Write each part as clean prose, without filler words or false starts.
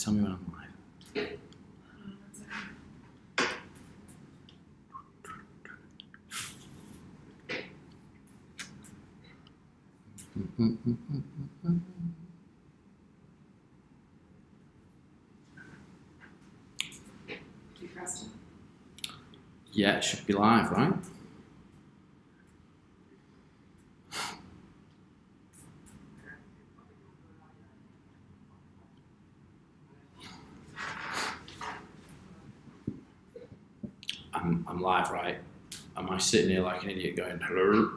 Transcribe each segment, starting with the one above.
Just tell me when I'm live. Yeah, it should be live, right? I'm live, right? Am I sitting here like an idiot going, hello?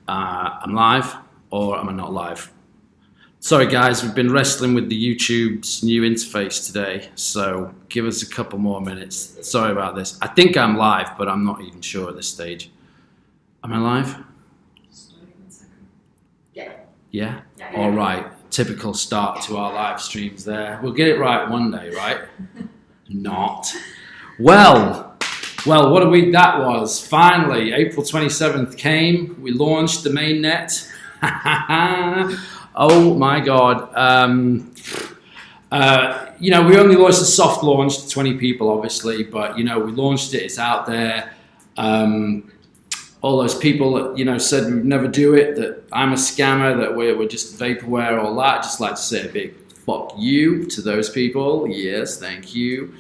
I'm live, or am I not live? Sorry guys, we've been wrestling with the YouTube's new interface today, so give us a couple more minutes. Sorry about this. I think I'm live, but I'm not even sure at this stage. Am I live? Yeah? All right. Typical start to our live streams there. We'll get it right one day, right? Not. Well, what a week that was. Finally, April 27th came. We launched the mainnet. Oh my God. We only launched a soft launch to 20 people, obviously, but, we launched it. It's out there. All those people that, said we'd never do it, that I'm a scammer, that we're just vaporware, all that. I'd just like to say a big fuck you to those people. Yes, thank you.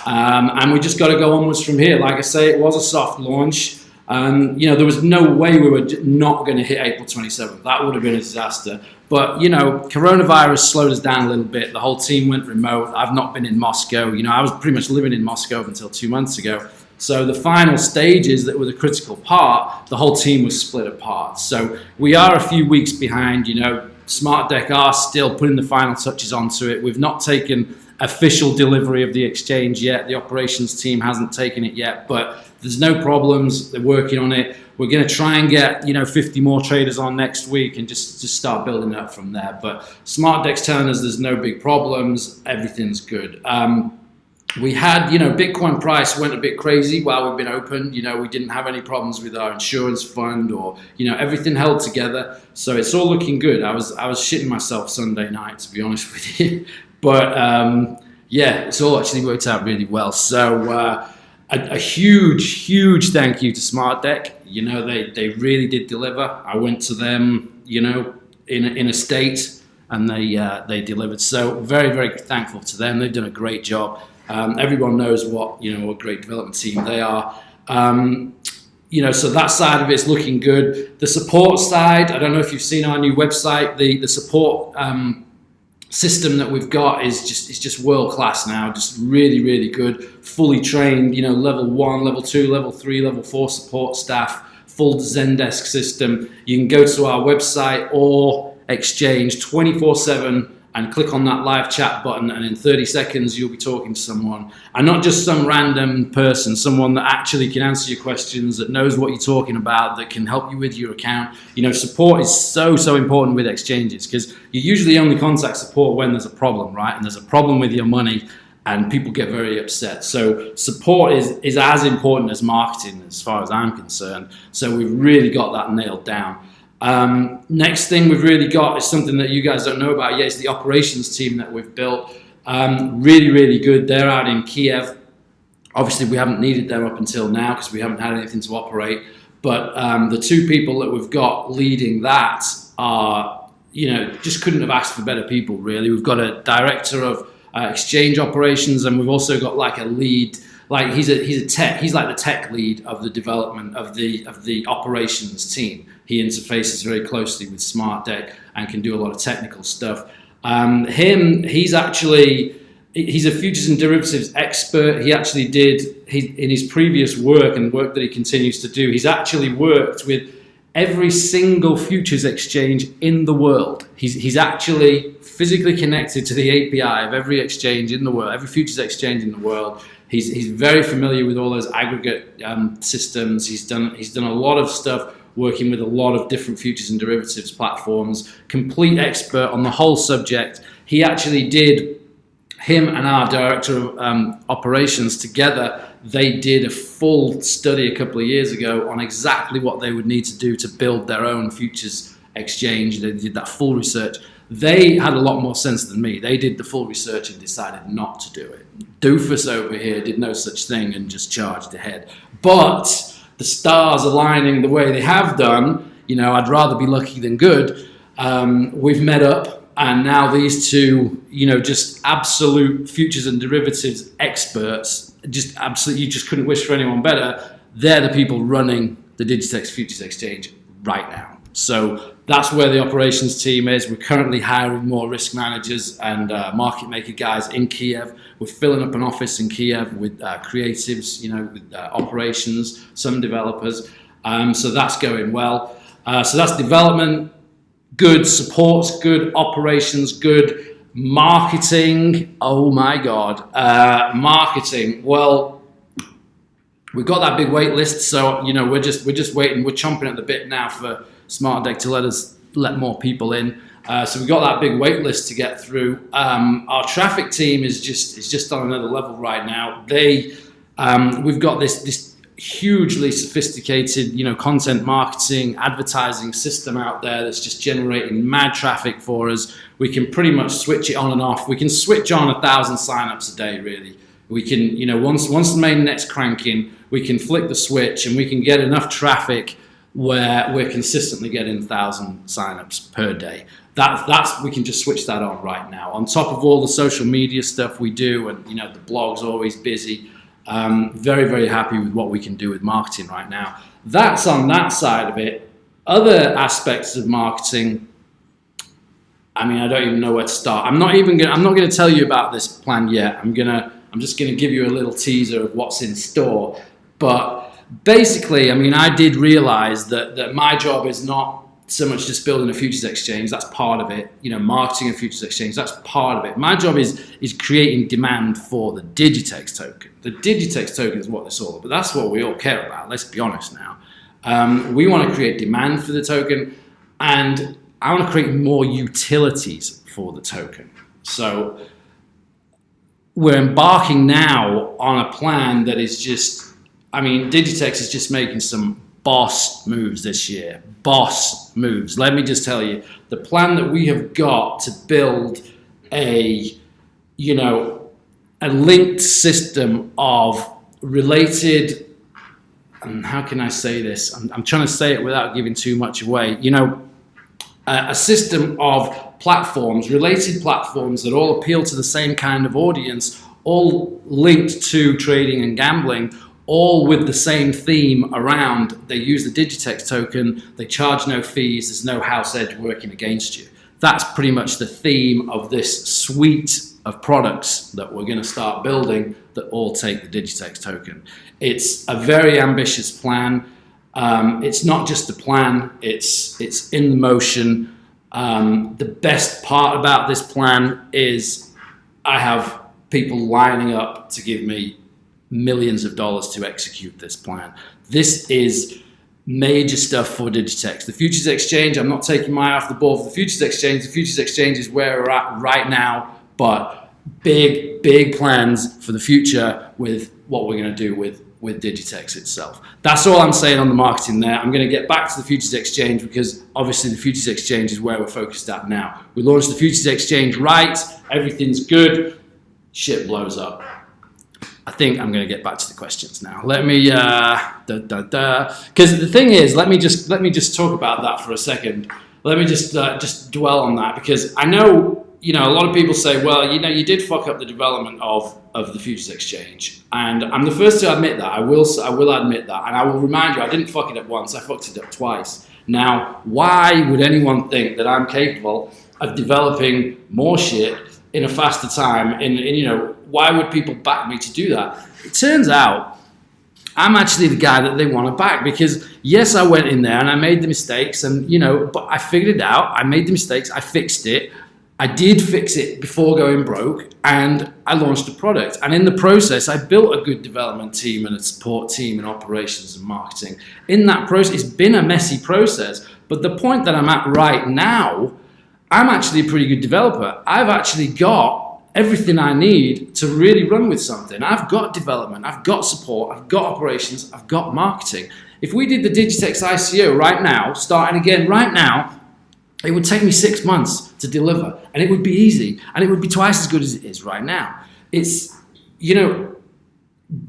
And we just got to go onwards from here. Like I say, it was a soft launch. There was no way we were not going to hit April 27th. That would have been a disaster. But, coronavirus slowed us down a little bit. The whole team went remote. I've not been in Moscow. I was pretty much living in Moscow up until 2 months ago. So the final stages that were the critical part, the whole team was split apart. So we are a few weeks behind. SmartDeck are still putting the final touches onto it. We've not taken official delivery of the exchange yet. The operations team hasn't taken it yet, but there's no problems. They're working on it. We're going to try and get 50 more traders on next week and just start building up from there. But SmartDeck's telling us there's no big problems. Everything's good. We had, Bitcoin price went a bit crazy while we've been open. We didn't have any problems with our insurance fund or, everything held together. So it's all looking good. I was shitting myself Sunday night, to be honest with you. But it's all actually worked out really well. So a huge thank you to SmartDeck. They really did deliver. I went to them, in a state, and they delivered. So very, very thankful to them. They've done a great job. Everyone knows what a great development team they are. So that side of it's looking good. The support side, I don't know if you've seen our new website. The support system that we've got is just world class now. Just really, really good. Fully trained, level 1, level 2, level 3, level 4 support staff. Full Zendesk system. You can go to our website or exchange 24/7. And click on that live chat button, and in 30 seconds you'll be talking to someone, and not just some random person, someone that actually can answer your questions, that knows what you're talking about, that can help you with your account. Support is so important with exchanges, because you usually only contact support when there's a problem, right? And there's a problem with your money, and people get very upset. So support is as important as marketing, as far as I'm concerned. So we've really got that nailed down. Next thing we've really got is something that you guys don't know about yet. It's the operations team that we've built. Really, really good. They're out in Kiev. Obviously, we haven't needed them up until now because we haven't had anything to operate. But the two people that we've got leading that are, just couldn't have asked for better people, really. We've got a director of exchange operations, and we've also got like a lead. Like he's like the tech lead of the development of the operations team. He interfaces very closely with SmartDeck and can do a lot of technical stuff. He's a futures and derivatives expert. He actually in his previous work and work that he continues to do, he's actually worked with every single futures exchange in the world. He's actually physically connected to the API of every exchange in the world, every futures exchange in the world. He's very familiar with all those aggregate systems. He's done a lot of stuff working with a lot of different futures and derivatives platforms. Complete expert on the whole subject. He actually him and our director of operations together they did a full study a couple of years ago on exactly what they would need to do to build their own futures exchange. They did that full research. They had a lot more sense than me. They did the full research and decided not to do it. Doofus over here did no such thing and just charged ahead. But the stars aligning the way they have done, I'd rather be lucky than good. We've met up. And now these two, just absolute futures and derivatives experts, just absolutely, you just couldn't wish for anyone better. They're the people running the Digitex Futures Exchange right now. So that's where the operations team is. We're currently hiring more risk managers and market maker guys in Kiev. We're filling up an office in Kiev with creatives, with operations, some developers. So that's going well. So that's development. Good, support's good, operations good, marketing, oh my God, marketing, well, we've got that big wait list, so, we're just waiting, we're chomping at the bit now for SmartDeck to let more people in, so we've got that big wait list to get through. Our traffic team is just on another level right now. We've got this hugely sophisticated, content marketing, advertising system out there that's just generating mad traffic for us. We can pretty much switch it on and off. We can switch on 1,000 signups a day, really. We can, once the main net's cranking, we can flick the switch and we can get enough traffic where we're consistently getting 1,000 signups per day. We can just switch that on right now. On top of all the social media stuff we do, and the blog's always busy. Very, very happy with what we can do with marketing right now. That's on that side of it. Other aspects of marketing, I don't even know where to start. I'm not going to tell you about this plan yet. I'm just going to give you a little teaser of what's in store. But basically, I did realize that my job is not so much just building a futures exchange. That's part of it. Marketing a futures exchange, that's part of it. My job is creating demand for the Digitex token. The Digitex token is what it's all about. But that's what we all care about. Let's be honest now. We want to create demand for the token, and I want to create more utilities for the token. So we're embarking now on a plan that is just, Digitex is just making some boss moves this year. Boss moves. Let me just tell you, the plan that we have got to build a linked system of related, and how can I say this? I'm trying to say it without giving too much away. A system of platforms, related platforms that all appeal to the same kind of audience, all linked to trading and gambling, all with the same theme around. They use the Digitex token, they charge no fees, there's no house edge working against you. That's pretty much the theme of this suite of products that we're going to start building that all take the Digitex token. It's a very ambitious plan. It's not just a plan, it's in motion. The best part about this plan is I have people lining up to give me millions of dollars to execute this plan. This is major stuff for Digitex. The Futures Exchange, I'm not taking my eye off the ball for the Futures Exchange. The Futures Exchange is where we're at right now, but big plans for the future with what we're going to do with Digitex itself. That's all I'm saying on the marketing there. I'm going to get back to the Futures Exchange because obviously the Futures Exchange is where we're focused at now. We launched the Futures Exchange right, everything's good, shit blows up. I think I'm going to get back to the questions now. Let me, because the thing is, let me just talk about that for a second. Let me just dwell on that because I know, a lot of people say, well, you did fuck up the development of the Futures Exchange, and I'm the first to admit that. I will admit that, and I will remind you, I didn't fuck it up once. I fucked it up twice. Now, why would anyone think that I'm capable of developing more shit in a faster time? Why would people back me to do that? It turns out I'm actually the guy that they want to back because yes, I went in there and I made the mistakes and, but I figured it out. I made the mistakes. I fixed it. I did fix it before going broke and I launched a product. And in the process, I built a good development team and a support team and operations and marketing. In that process, it's been a messy process. But the point that I'm at right now, I'm actually a pretty good developer. I've actually got everything I need to really run with something. I've got development, I've got support, I've got operations, I've got marketing. If we did the Digitex ICO right now, starting again right now, it would take me 6 months to deliver, and it would be easy, and it would be twice as good as it is right now. It's, you know,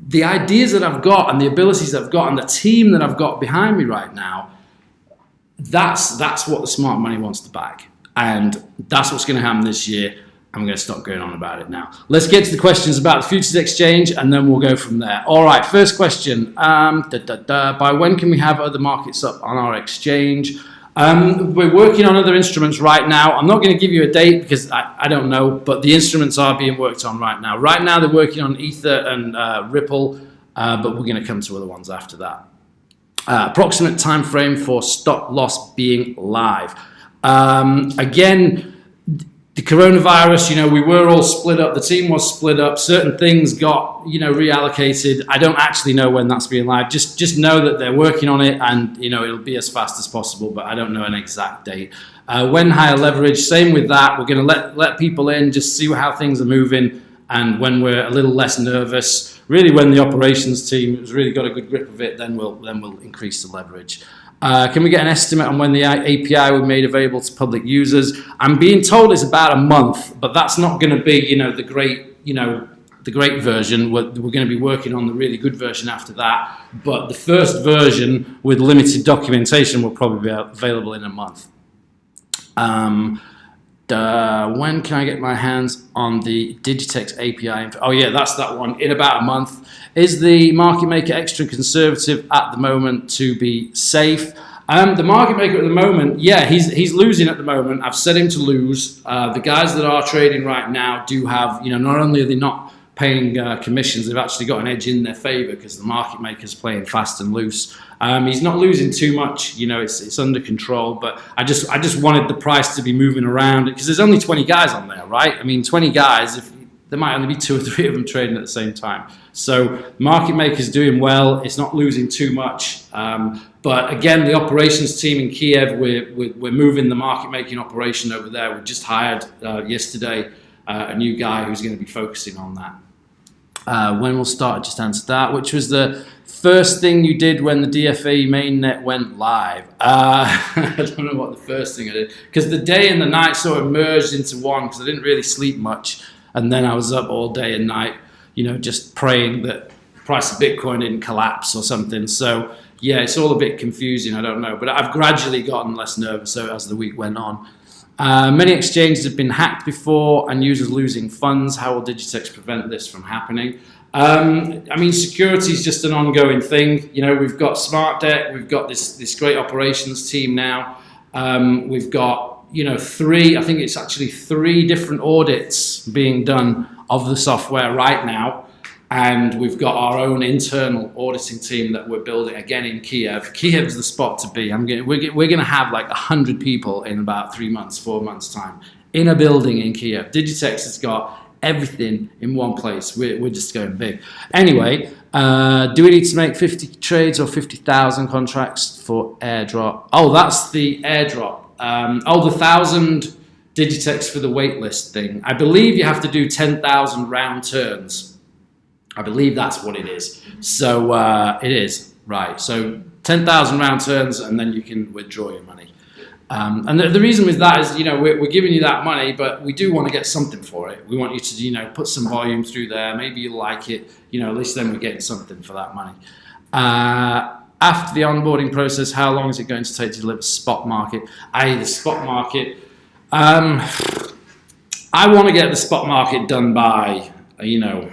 the ideas that I've got and the abilities that I've got and the team that I've got behind me right now, that's what the smart money wants to back. And that's what's going to happen this year. I'm going to stop going on about it now. Let's get to the questions about the Futures Exchange, and then we'll go from there. All right, first question. By when can we have other markets up on our exchange? We're working on other instruments right now. I'm not going to give you a date because I don't know, but the instruments are being worked on right now. Right now, they're working on Ether and Ripple, but we're going to come to other ones after that. Approximate time frame for stop loss being live. Again, the coronavirus, you know, we were all split up. The team was split up. Certain things got, you know, reallocated. I don't actually know when that's being live. Just know that they're working on it, and, you know, it'll be as fast as possible, but I don't know an exact date. When higher leverage, same with that. We're going to let people in, just see how things are moving, and when we're a little less nervous, really when the operations team has really got a good grip of it, then we'll increase the leverage. Can we get an estimate on when the API will be made available to public users? I'm being told it's about a month, but that's not going to be, you know, the great version. We're going to be working on the really good version after that. But the first version with limited documentation will probably be available in a month. When can I get my hands on the Digitex API? Oh yeah, that's that one. In about a month. Is the market maker extra conservative at the moment to be safe? The market maker at the moment, yeah, he's losing at the moment. I've set him to lose. The guys that are trading right now do have, you know, not only are they not paying commissions, they've actually got an edge in their favor because the market maker's playing fast and loose. He's not losing too much, you know, it's under control, but I just wanted the price to be moving around because there's only 20 guys on there, right? I mean, 20 guys, if there might only be 2 or 3 of them trading at the same time. So market maker's doing well. It's not losing too much. But again, the operations team in Kiev, we're moving the market making operation over there. We just hired yesterday a new guy who's going to be focusing on that. When we'll start, just answer that. Which was the first thing you did when the DFA mainnet went live? I don't know what the first thing I did, because the day and the night sort of merged into one because I didn't really sleep much. And then I was up all day and night, you know, just praying that the price of Bitcoin didn't collapse or something. So, yeah, it's all a bit confusing. I don't know. But I've gradually gotten less nervous as the week went on. Many exchanges have been hacked before and users losing funds. How will Digitex prevent this from happening? I mean, security is just an ongoing thing. You know, we've got SmartDeck. We've got this great operations team now. We've got, you know, 3 different audits being done of the software right now. And we've got our own internal auditing team that we're building again in Kiev. Kiev's the spot to be. We're going to have like 100 people in about 4 months time in a building in Kiev. Digitex has got everything in one place. We're just going big. Anyway, do we need to make 50 trades or 50,000 contracts for airdrop? Oh, that's the airdrop. The 1,000 Digitex for the waitlist thing. I believe you have to do 10,000 round turns. I believe that's what it is. So it is, right. So 10,000 round turns and then you can withdraw your money. And the reason with that is, you know, we're giving you that money, but we do want to get something for it. We want you to, you know, put some volume through there. Maybe you like it. You know, at least then we're getting something for that money. After the onboarding process, how long is it going to take to deliver spot market? The spot market. I want to get the spot market done by, you know,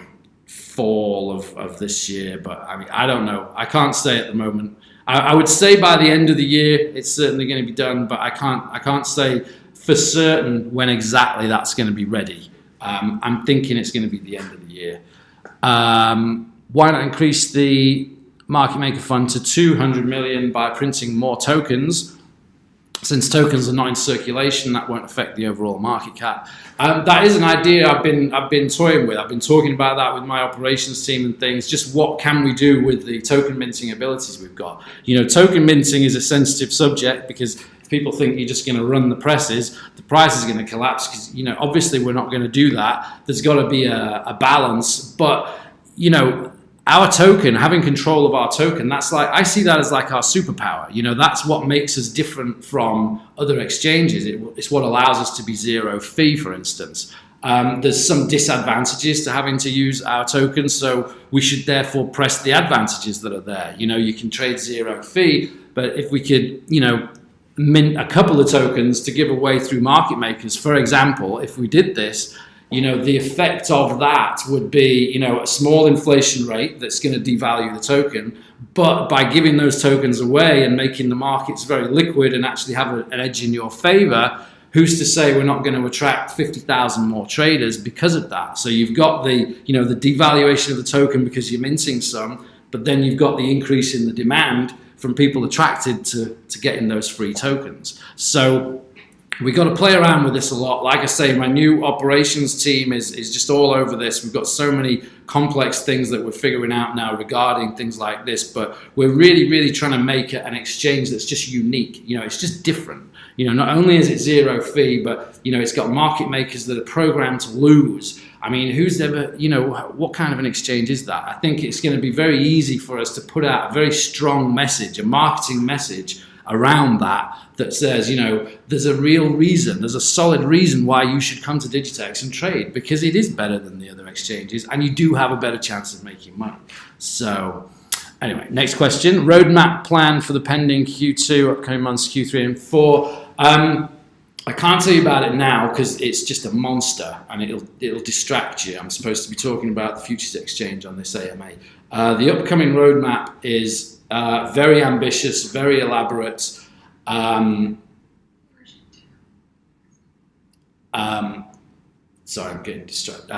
fall of this year, but I mean, I don't know. I can't say at the moment. I would say by the end of the year, it's certainly going to be done, but I can't say for certain when exactly that's going to be ready. I'm thinking it's going to be the end of the year. Why not increase the market maker fund to 200 million by printing more tokens? Since tokens are not in circulation, that won't affect the overall market cap. That is an idea I've been toying with. I've been talking about that with my operations team and things. Just what can we do with the token minting abilities we've got? You know, token minting is a sensitive subject because people think you're just going to run the presses, the price is going to collapse because, you know, obviously we're not going to do that. There's got to be a balance. But, you know, our token, having control of our token, that's like, I see that as like our superpower. You know, that's what makes us different from other exchanges. It's what allows us to be zero fee, for instance. There's some disadvantages to having to use our tokens, so we should therefore press the advantages that are there. You know, you can trade zero fee, but if we could, you know, mint a couple of tokens to give away through market makers, for example, if we did this, you know, the effect of that would be, you know, a small inflation rate that's going to devalue the token, but by giving those tokens away and making the markets very liquid and actually have an edge in your favor, who's to say we're not going to attract 50,000 more traders because of that? So you've got the, you know, the devaluation of the token because you're minting some, but then you've got the increase in the demand from people attracted to getting those free tokens. So we got to play around with this a lot. Like I say, my new operations team is just all over this. We've got so many complex things that we're figuring out now regarding things like this, but we're really, really trying to make it an exchange that's just unique. You know, it's just different. You know, not only is it zero fee, but, you know, it's got market makers that are programmed to lose. I mean, who's ever, you know, what kind of an exchange is that? I think it's going to be very easy for us to put out a very strong message, a marketing message around that says, you know, there's a real reason, there's a solid reason why you should come to Digitex and trade, because it is better than the other exchanges and you do have a better chance of making money. So anyway, next question. Roadmap plan for the pending Q2, upcoming months, Q3 and 4. I can't tell you about it now because it's just a monster and it'll distract you. I'm supposed to be talking about the futures exchange on this AMA. The upcoming roadmap is very ambitious, very elaborate. Sorry, I'm getting distracted.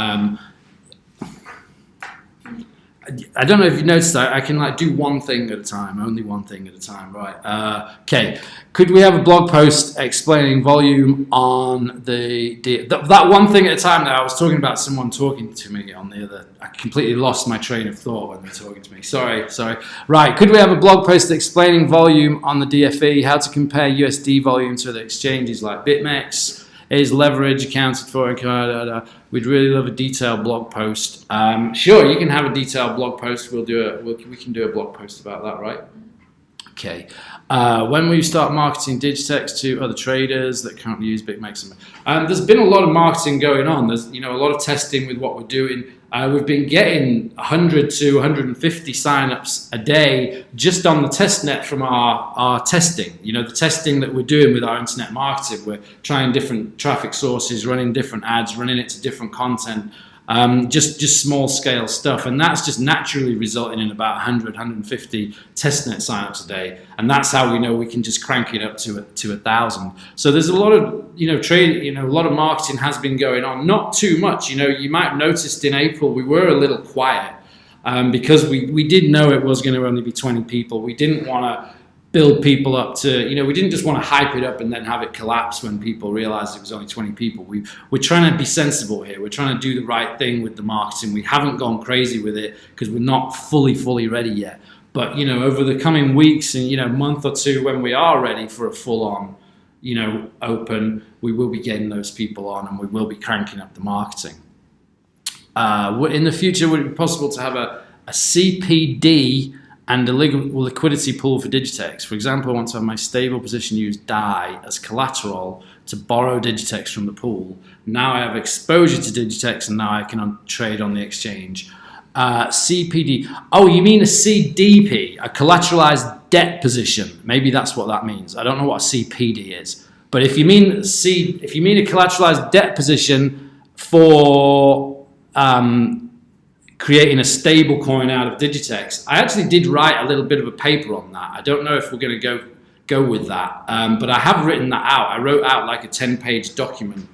I don't know if you noticed that I can like do one thing at a time, only one thing at a time, right? Okay, could we have a blog post explaining volume on that one thing at a time? That I was talking about someone talking to me on the other. I completely lost my train of thought when they're talking to me. Sorry. Right, could we have a blog post explaining volume on the DFE? How to compare USD volume to other exchanges like BitMEX? Is leverage accounted for? We'd really love a detailed blog post. Sure, you can have a detailed blog post. We can do a blog post about that, right? Okay. When will you start marketing Digitex to other traders that currently use BitMEX? There's been a lot of marketing going on. There's a lot of testing with what we're doing. We've been getting 100 to 150 signups a day just on the testnet from our testing. You know, the testing that we're doing with our internet marketing. We're trying different traffic sources, running different ads, running it to different content. Just small scale stuff, and that's just naturally resulting in about 100, 150 testnet signups a day, and that's how we know we can just crank it up to 1,000. So there's a lot of a lot of marketing has been going on, not too much. You know, you might have noticed in April we were a little quiet because we did know it was going to only be 20 people. We didn't want to build people up to, we didn't just want to hype it up and then have it collapse when people realized it was only 20 people. We're trying to be sensible here. We're trying to do the right thing with the marketing. We haven't gone crazy with it because we're not fully ready yet. But, over the coming weeks and, month or two, when we are ready for a full on, open, we will be getting those people on and we will be cranking up the marketing. In the future, would it be possible to have a CPD and a liquidity pool for Digitex? For example, I want to have my stable position use DAI as collateral to borrow Digitex from the pool. Now I have exposure to Digitex and now I can trade on the exchange. CPD. Oh, you mean a CDP, a collateralized debt position? Maybe that's what that means. I don't know what a CPD is. But if you mean a collateralized debt position for creating a stable coin out of Digitex, I actually did write a little bit of a paper on that. I don't know if we're going to go with that, but I have written that out. I wrote out like a 10-page document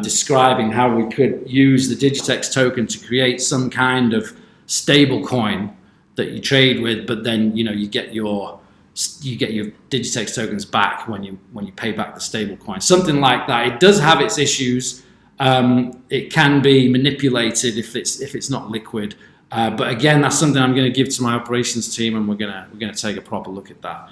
describing how we could use the Digitex token to create some kind of stable coin that you trade with, but then you get your Digitex tokens back when you pay back the stable coin, something like that. It does have its issues. It can be manipulated if it's not liquid, but again, that's something I'm going to give to my operations team, and we're going to take a proper look at that.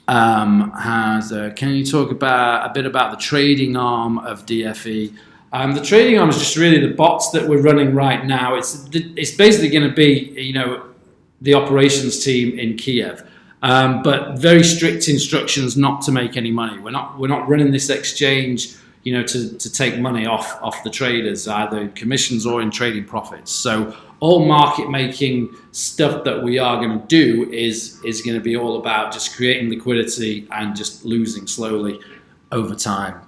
Can you talk about a bit about the trading arm of DFE? The trading arm is just really the bots that we're running right now. It's basically going to be, the operations team in Kiev, but very strict instructions not to make any money. We're not running this exchange, to take money off the traders, either in commissions or in trading profits. So all market making stuff that we are going to do is going to be all about just creating liquidity and just losing slowly over time.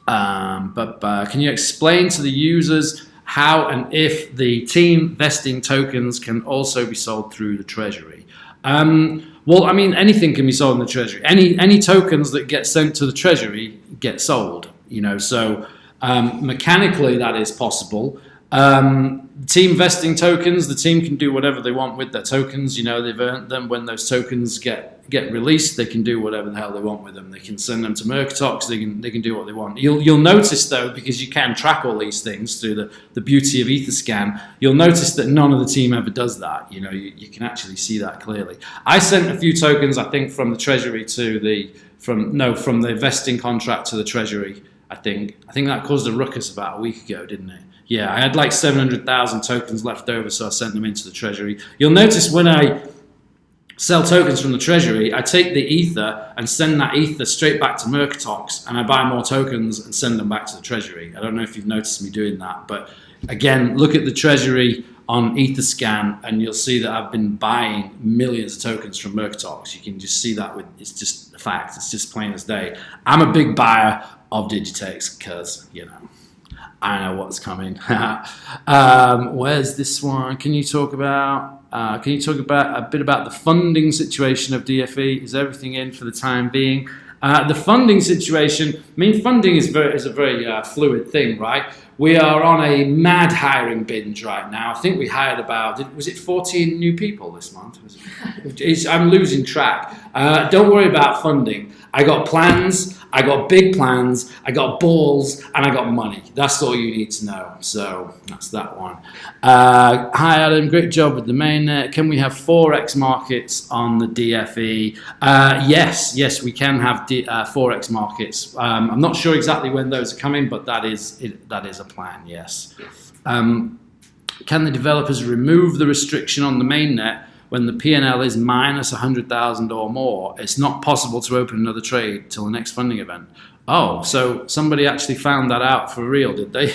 But can you explain to the users how and if the team vesting tokens can also be sold through the treasury? Well, I mean, anything can be sold in the treasury. Any tokens that get sent to the treasury get sold. So mechanically that is possible. Team vesting tokens, the team can do whatever they want with their tokens. They've earned them. When those tokens get released, they can do whatever the hell they want with them. They can send them to Mercatox. They can do what they want. You'll notice though, because you can track all these things through the beauty of Etherscan, you'll notice that none of the team ever does that. You can actually see that clearly. I sent a few tokens, I think, from the treasury from the vesting contract to the treasury. I think that caused a ruckus about a week ago, didn't it? Yeah, I had like 700,000 tokens left over, so I sent them into the treasury. You'll notice when I sell tokens from the treasury, I take the ether and send that ether straight back to Mercatox, and I buy more tokens and send them back to the treasury. I don't know if you've noticed me doing that, but again, look at the treasury on Etherscan, and you'll see that I've been buying millions of tokens from Mercatox. You can just see that it's just a fact. It's just plain as day. I'm a big buyer of Digitex because, I know what's coming. Where's this one? Can you talk about a bit about the funding situation of DFE? Is everything in for the time being? The funding situation, funding is a very fluid thing, right? We are on a mad hiring binge right now. I think we hired was it 14 new people this month? I'm losing track. Don't worry about funding. I got plans, I got big plans, I got balls, and I got money. That's all you need to know. So that's that one. Hi Adam, great job with the mainnet. Can we have Forex markets on the DFE? Yes, we can have Forex markets. I'm not sure exactly when those are coming, but that is a plan, yes. Can the developers remove the restriction on the mainnet when the P&L is minus 100,000 or more? It's not possible to open another trade till the next funding event. Oh, so somebody actually found that out for real, did they?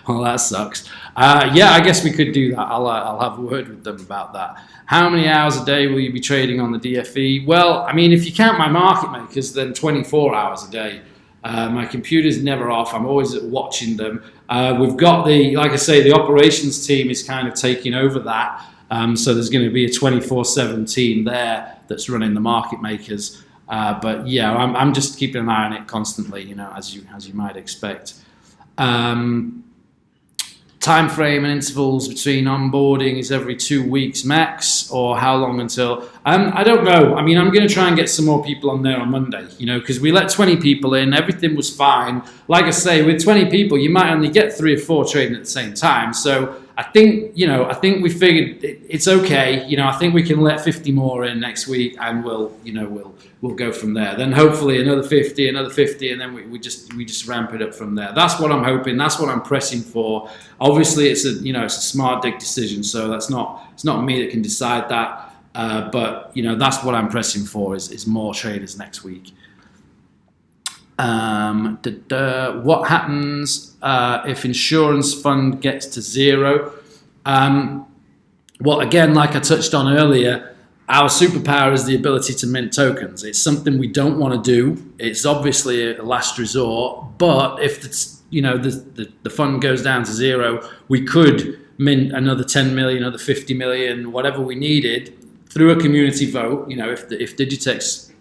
Well, that sucks. Yeah, I guess we could do that. I'll have a word with them about that. How many hours a day will you be trading on the DFE? Well, if you count my market makers, then 24 hours a day. My computer's never off. I'm always watching them. We've got the operations team is kind of taking over that. So there's going to be a 24/7 team there that's running the market makers. But yeah, I'm just keeping an eye on it constantly, as you might expect. Time frame and intervals between onboarding is every 2 weeks max, or how long until? I don't know. I'm going to try and get some more people on there on Monday, because we let 20 people in. Everything was fine. Like I say, with 20 people, you might only get 3 or 4 trading at the same time. So I think we figured it's okay. I think we can let 50 more in next week, and we'll go from there. Then hopefully another 50, and then we just ramp it up from there. That's what I'm hoping. That's what I'm pressing for. Obviously, it's a smart dick decision, so it's not me that can decide that. But that's what I'm pressing for is more traders next week. What happens if insurance fund gets to 0? Well, again, like I touched on earlier, our superpower is the ability to mint tokens. It's something we don't want to do. It's obviously a last resort, but if the fund goes down to 0, we could mint another 10 million, another 50 million, whatever we needed through a community vote. If Digitex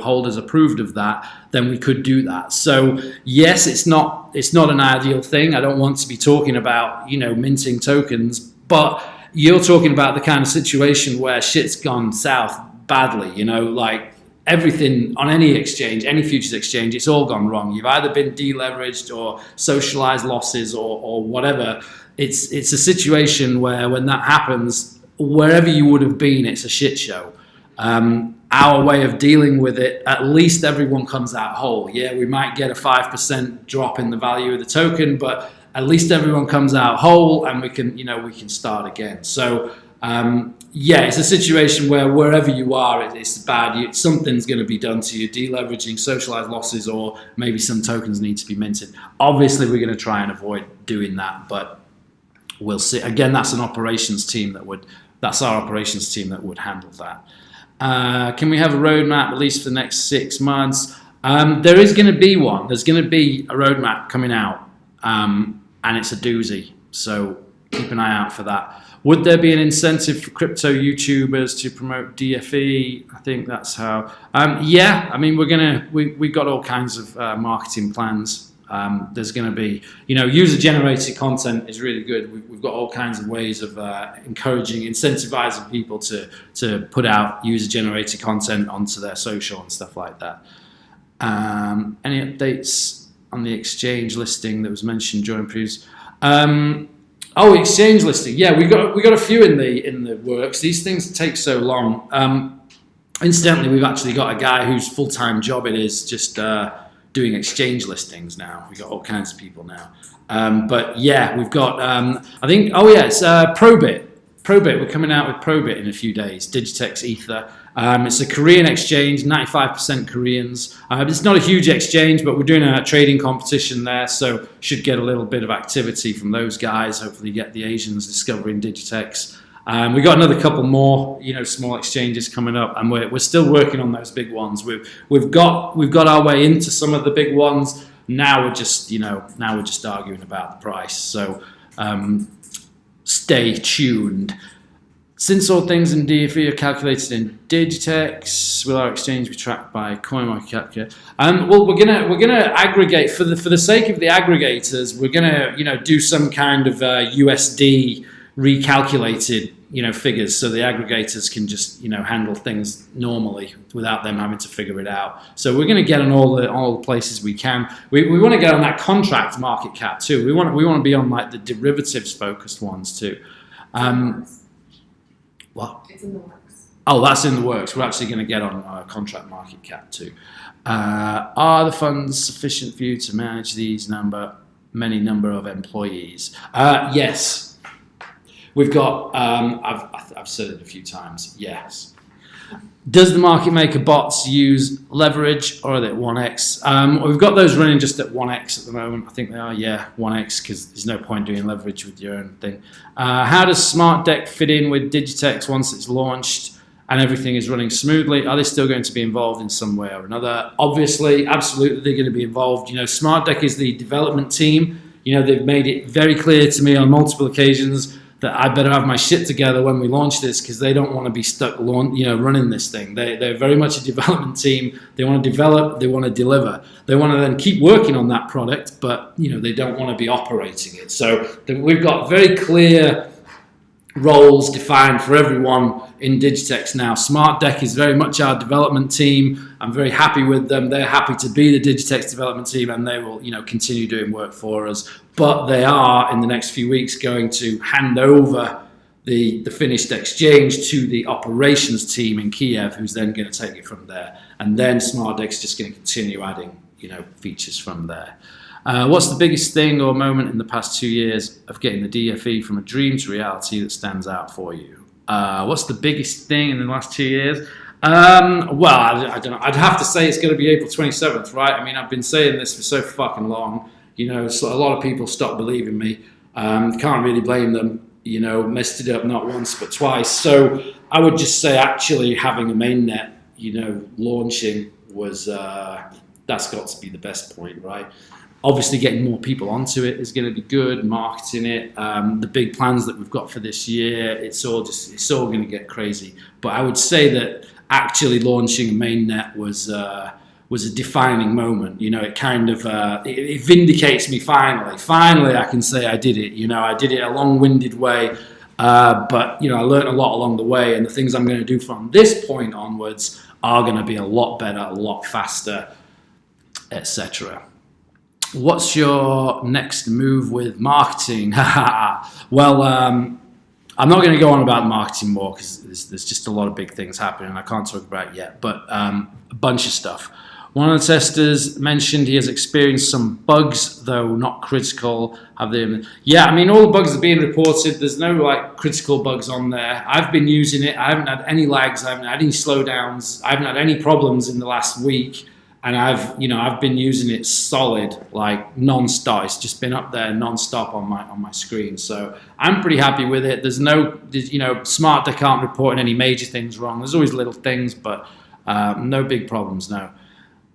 holders approved of that, then we could do that. So yes, it's not an ideal thing. I don't want to be talking about minting tokens, but you're talking about the kind of situation where shit's gone south badly. Like everything on any exchange, any futures exchange, it's all gone wrong. You've either been deleveraged or socialized losses or whatever. It's a situation where when that happens, wherever you would have been, it's a shit show. Our way of dealing with it, at least everyone comes out whole. Yeah, we might get a 5% drop in the value of the token, but at least everyone comes out whole, and we can start again. So yeah, it's a situation where wherever you are, it's bad. Something's going to be done to you, deleveraging, socialized losses, or maybe some tokens need to be minted. Obviously, we're going to try and avoid doing that, but we'll see. Again, that's our operations team that would handle that. Can we have a roadmap at least for the next 6 months? There is going to be one. There's going to be a roadmap coming out, and it's a doozy. So keep an eye out for that. Would there be an incentive for crypto YouTubers to promote DFE? I think that's how. Yeah, I mean, we've got all kinds of marketing plans. There's going to be, user-generated content is really good. We've got all kinds of ways of encouraging, incentivizing people to put out user-generated content onto their social and stuff like that. Any updates on the exchange listing that was mentioned during previous? Exchange listing. Yeah, we got a few in the works. These things take so long. Incidentally, we've actually got a guy whose full-time job it is just doing exchange listings now. We've got all kinds of people now. But yeah, we've got, it's Probit. Probit, we're coming out with Probit in a few days, Digitex Ether. It's a Korean exchange, 95% Koreans. It's not a huge exchange, but we're doing a trading competition there, so should get a little bit of activity from those guys. Hopefully get the Asians discovering Digitex. We've got another couple more, small exchanges coming up, and we're still working on those big ones. We've got our way into some of the big ones. Now we're just arguing about the price. So stay tuned. Since all things in DFE are calculated in Digitex, will our exchange be tracked by CoinMarketCap? Well, we're gonna aggregate for the sake of the aggregators. We're gonna do some kind of USD recalculated figures, so the aggregators can just handle things normally without them having to figure it out. So we're going to get on all the places we can. We want to get on that contract market cap too. We want to be on like the derivatives focused ones too. What? It's in the works. Oh, that's in the works. We're actually going to get on contract market cap too. Are the funds sufficient for you to manage these many number of employees? Yes. We've got, I've said it a few times, yes. Does the market maker bots use leverage, or are they at 1x? We've got those running just at 1x at the moment. I think they are, 1x, because there's no point doing leverage with your own thing. How does Smart Deck fit in with Digitex once it's launched and everything is running smoothly? Are they still going to be involved in some way or another? Obviously, absolutely, they're going to be involved. Smart Deck is the development team. They've made it very clear to me on multiple occasions that I better have my shit together when we launch this, because they don't want to be stuck running this thing. They're very much a development team. They want to develop, they want to deliver. They want to then keep working on that product, but they don't want to be operating it. So we've got very clear roles defined for everyone in Digitex now. Smart Deck is very much our development team. I'm very happy with them. They're happy to be the Digitex development team, and they will continue doing work for us. But they are, in the next few weeks, going to hand over the finished exchange to the operations team in Kiev, who's then going to take it from there. And then Smart Deck's just going to continue adding features from there. What's the biggest thing or moment in the past 2 years of getting the DFE from a dream to reality that stands out for you? What's the biggest thing in the last 2 years? Well, I don't know. I'd have to say it's going to be April 27th, right? I mean, I've been saying this for so fucking long. So a lot of people stopped believing me. Can't really blame them. Messed it up not once but twice. So I would just say actually having a mainnet, launching was that's got to be the best point, right? Obviously, getting more people onto it is going to be good. Marketing it, the big plans that we've got for this year, it's all going to get crazy. But I would say that actually launching a mainnet was a defining moment. It kind of it vindicates me finally. Finally, I can say I did it. I did it a long-winded way, but I learned a lot along the way, and the things I'm going to do from this point onwards are going to be a lot better, a lot faster, etc. What's your next move with marketing? Well, I'm not going to go on about marketing more because there's just a lot of big things happening and I can't talk about it yet, but a bunch of stuff. One of the testers mentioned he has experienced some bugs, though not critical. Yeah, I mean, all the bugs are being reported. There's no like critical bugs on there. I've been using it. I haven't had any lags. I haven't had any slowdowns. I haven't had any problems in the last week. And I've been using it solid, like non-stop. It's just been up there non-stop on my screen. So I'm pretty happy with it. There's SmartDeck aren't reporting any major things wrong. There's always little things, but no big problems, no.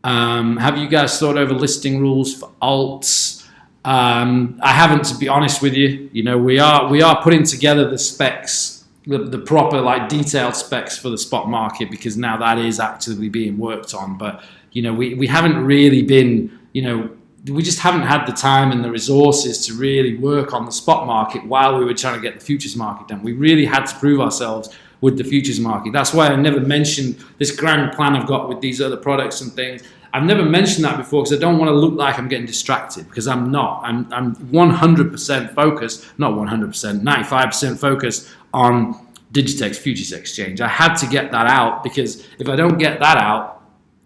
Have you guys thought over listing rules for alts? I haven't, to be honest with you. We are putting together the specs, the proper like detailed specs for the spot market, because now that is actively being worked on. But we haven't really been, we just haven't had the time and the resources to really work on the spot market while we were trying to get the futures market done. We really had to prove ourselves with the futures market. That's why I never mentioned this grand plan I've got with these other products and things. I've never mentioned that before because I don't want to look like I'm getting distracted, because I'm not. I'm 100% focused, not 100%, 95% focused on Digitex Futures Exchange. I had to get that out, because if I don't get that out,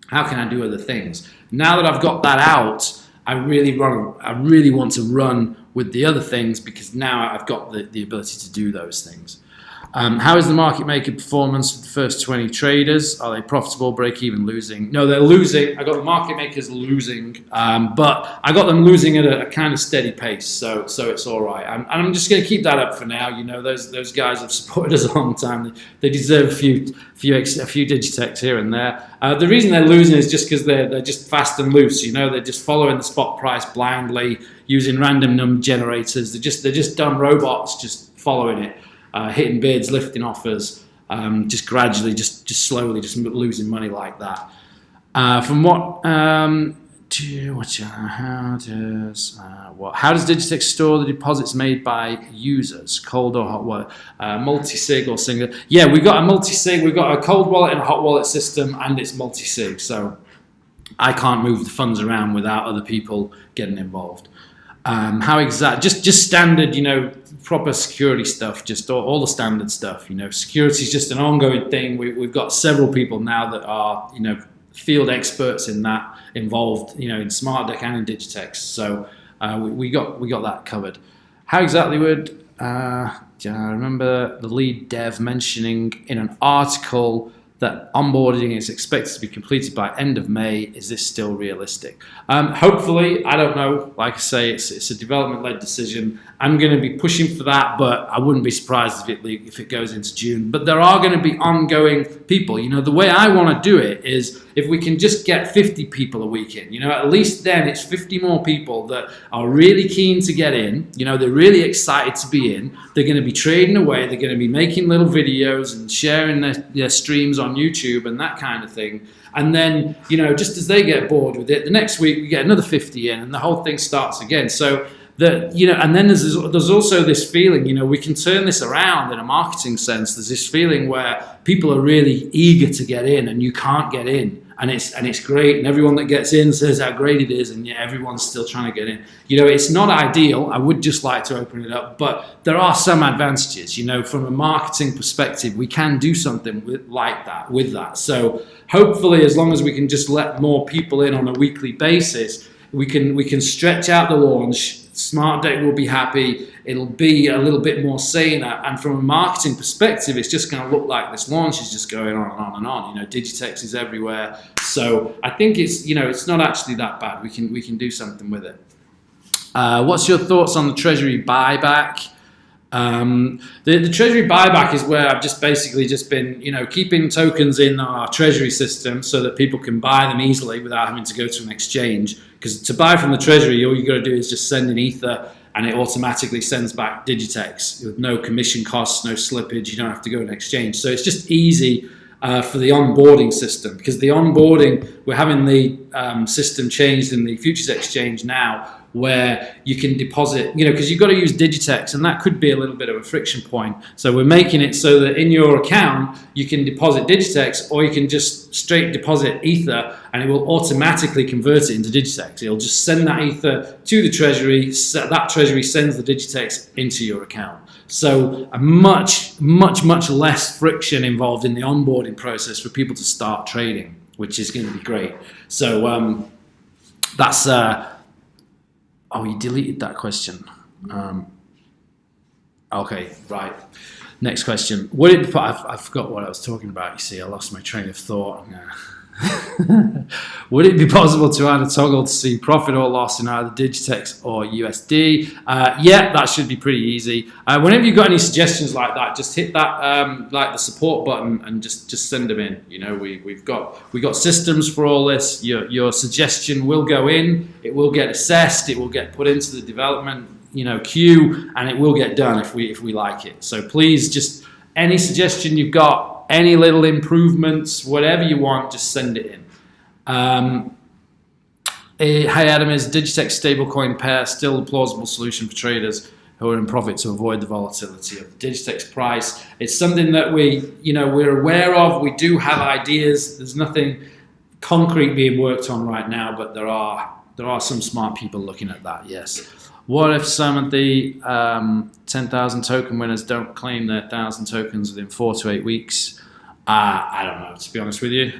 how can I do other things? Now that I've got that out, I really want to run with the other things, because now I've got the ability to do those things. How is the market maker performance for the first 20 traders? Are they profitable, break even, losing? No, they're losing. I got the market makers losing, but I got them losing at a kind of steady pace, so it's all right. I'm just going to keep that up for now. Those guys have supported us a long time. They deserve a few Digitex here and there. The reason they're losing is just because they're just fast and loose. They're just following the spot price blindly, using random number generators. They're just dumb robots, just following it. Hitting bids, lifting offers, just gradually, just slowly, just losing money like that. How does Digitex store the deposits made by users, cold or hot wallet, multi-sig or single? Yeah, we've got a multi-sig, we've got a cold wallet and a hot wallet system, and it's multi-sig, so I can't move the funds around without other people getting involved. How exact? Just standard, proper security stuff, just all the standard stuff. Security is just an ongoing thing. We've got several people now that are, field experts in that, involved, in SmartDeck and in Digitex. So we got that covered. How exactly would? I remember the lead dev mentioning in an article that onboarding is expected to be completed by end of May. Is this still realistic? Hopefully, I don't know. Like I say, it's a development-led decision. I'm going to be pushing for that, but I wouldn't be surprised if it goes into June. But there are going to be ongoing people. The way I want to do it is if we can just get 50 people a week in. At least then it's 50 more people that are really keen to get in. They're really excited to be in. They're going to be trading away. They're going to be making little videos and sharing their streams on YouTube and that kind of thing. And then, just as they get bored with it, the next week we get another 50 in and the whole thing starts again. So and then there's also this feeling, we can turn this around in a marketing sense. There's this feeling where people are really eager to get in and you can't get in. And it's great, and everyone that gets in says how great it is, and yet everyone's still trying to get in. It's not ideal. I would just like to open it up, but there are some advantages. From a marketing perspective, we can do something with that. So hopefully, as long as we can just let more people in on a weekly basis, we can stretch out the launch. SmartDeck will be happy. It'll be a little bit more saner, and from a marketing perspective, it's just going to look like this launch is just going on and on and on. Digitex is everywhere, so I think it's not actually that bad. We can do something with it. What's your thoughts on the Treasury buyback? The Treasury buyback is where I've just been keeping tokens in our Treasury system so that people can buy them easily without having to go to an exchange. Because to buy from the Treasury, all you got to do is just send an Ether, and it automatically sends back Digitex with no commission costs, no slippage. You don't have to go to an exchange. So it's just easy for the onboarding system, because the onboarding, we're having the system changed in the futures exchange now, where you can deposit, because you've got to use Digitex, and that could be a little bit of a friction point. So we're making it so that in your account, you can deposit Digitex, or you can just straight deposit Ether, and it will automatically convert it into Digitex. It'll just send that Ether to the Treasury, that Treasury sends the Digitex into your account. So a much less friction involved in the onboarding process for people to start trading, which is going to be great. So that's oh, you deleted that question. Okay, right. Next question. Would it? I forgot what I was talking about. You see, I lost my train of thought. Would it be possible to add a toggle to see profit or loss in either Digitex or USD? Yeah, that should be pretty easy. Whenever you've got any suggestions like that, just hit that like the support button and just send them in. You know, we've got systems for all this. Your suggestion will go in. It will get assessed. It will get put into the development queue, and it will get done if we like it. So please, just any suggestion you've got. Any little improvements, whatever you want, just send it in. Hey Adam, is Digitex stablecoin pair still a plausible solution for traders who are in profit to avoid the volatility of the Digitex price? It's something that we're aware of. We do have ideas. There's nothing concrete being worked on right now, but there are some smart people looking at that. Yes. What if some of the 10,000 token winners don't claim their 1,000 tokens within 4 to 8 weeks? I don't know, to be honest with you.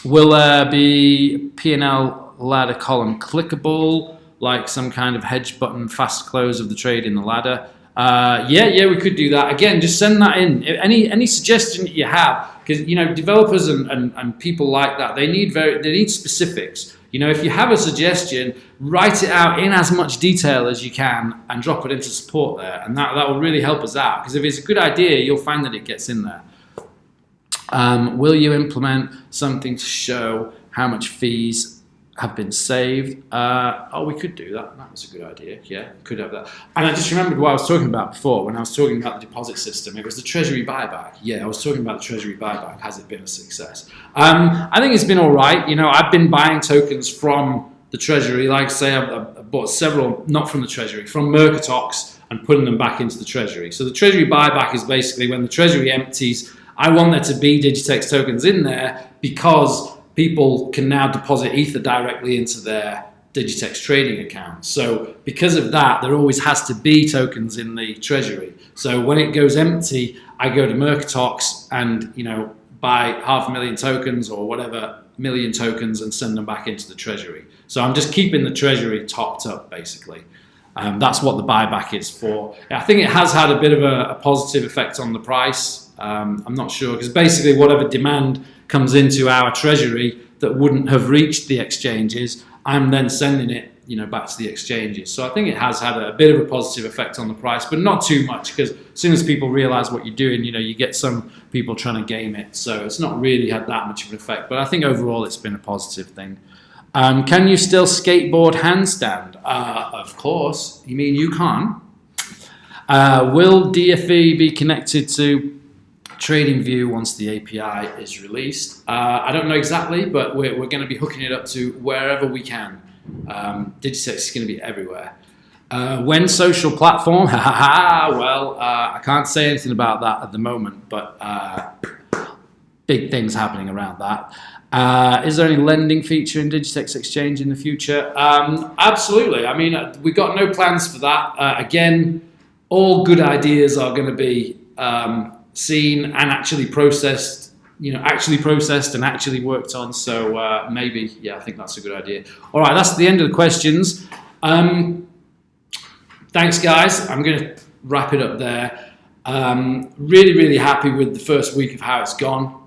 Will there be P&L ladder column clickable, like some kind of hedge button, fast close of the trade in the ladder? Yeah, we could do that. Again, just send that in. Any suggestion that you have, because developers and people like that, they need specifics. If you have a suggestion, write it out in as much detail as you can and drop it into support there, and that will really help us out, because if it's a good idea, you'll find that it gets in there. Will you implement something to show how much fees have been saved? Oh, we could do that. That was a good idea. Yeah, could have that. And I just remembered what I was talking about before when I was talking about the deposit system. It was the treasury buyback. Yeah, I was talking about the treasury buyback. Has it been a success? I think it's been all right. I've been buying tokens from the treasury. Like I say, I've bought several, not from the treasury, from Mercatox, and putting them back into the treasury. So the treasury buyback is basically when the treasury empties, I want there to be Digitex tokens in there because people can now deposit Ether directly into their Digitex trading account. So because of that, there always has to be tokens in the treasury. So when it goes empty, I go to Mercatox and buy 500,000 tokens or whatever, million tokens, and send them back into the treasury. So I'm just keeping the treasury topped up, basically. That's what the buyback is for. I think it has had a bit of a positive effect on the price. I'm not sure, because basically whatever demand comes into our treasury that wouldn't have reached the exchanges, I'm then sending it back to the exchanges. So I think it has had a bit of a positive effect on the price, but not too much, because as soon as people realize what you're doing, you get some people trying to game it. So it's not really had that much of an effect, but I think overall it's been a positive thing. Can you still skateboard handstand? Of course. You mean you can't? Will DFE be connected to TradingView once the API is released? I don't know exactly, but we're going to be hooking it up to wherever we can. Digitex is going to be everywhere. When social platform? Well, I can't say anything about that at the moment, but big things happening around that. Is there any lending feature in Digitex Exchange in the future? Absolutely. I mean, we've got no plans for that. Again, all good ideas are going to be seen and actually processed, and actually worked on. So maybe, yeah, I think that's a good idea. All right, that's the end of the questions. Thanks, guys. I'm going to wrap it up there. Really, really happy with the first week of how it's gone.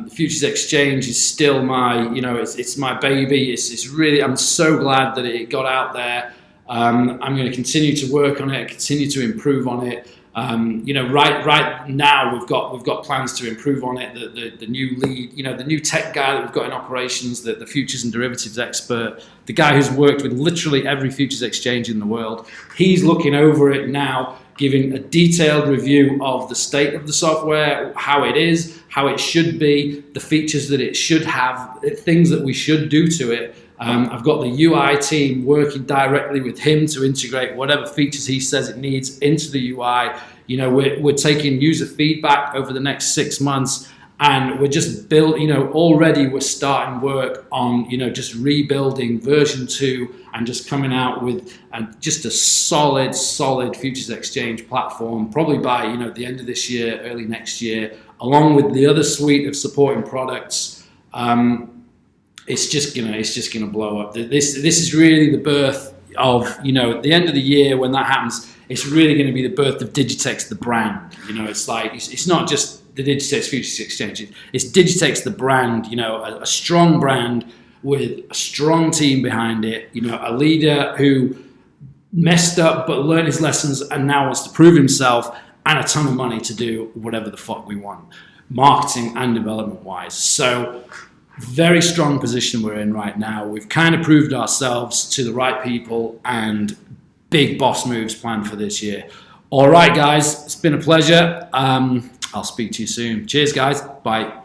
Futures Exchange is still my, it's my baby. It's really, I'm so glad that it got out there. I'm going to continue to work on it, continue to improve on it. Right now we've got plans to improve on it. The new lead, the new tech guy that we've got in operations, the futures and derivatives expert, the guy who's worked with literally every futures exchange in the world. He's looking over it now, giving a detailed review of the state of the software, how it is, how it should be, the features that it should have, things that we should do to it. I've got the UI team working directly with him to integrate whatever features he says it needs into the UI. We're taking user feedback over the next 6 months, And we're just already we're starting work on, just rebuilding version 2 and just coming out with just a solid futures exchange platform, probably by, the end of this year, early next year, along with the other suite of supporting products. It's just gonna blow up. This is really the birth of, at the end of the year when that happens, it's really going to be the birth of Digitex, the brand. It's like, it's not just the Digitex Futures Exchange. It's Digitex, the brand, a strong brand with a strong team behind it, a leader who messed up but learned his lessons and now wants to prove himself, and a ton of money to do whatever the fuck we want, marketing and development wise. So very strong position we're in right now. We've kind of proved ourselves to the right people, and big boss moves planned for this year. All right, guys, it's been a pleasure. I'll speak to you soon. Cheers, guys. Bye.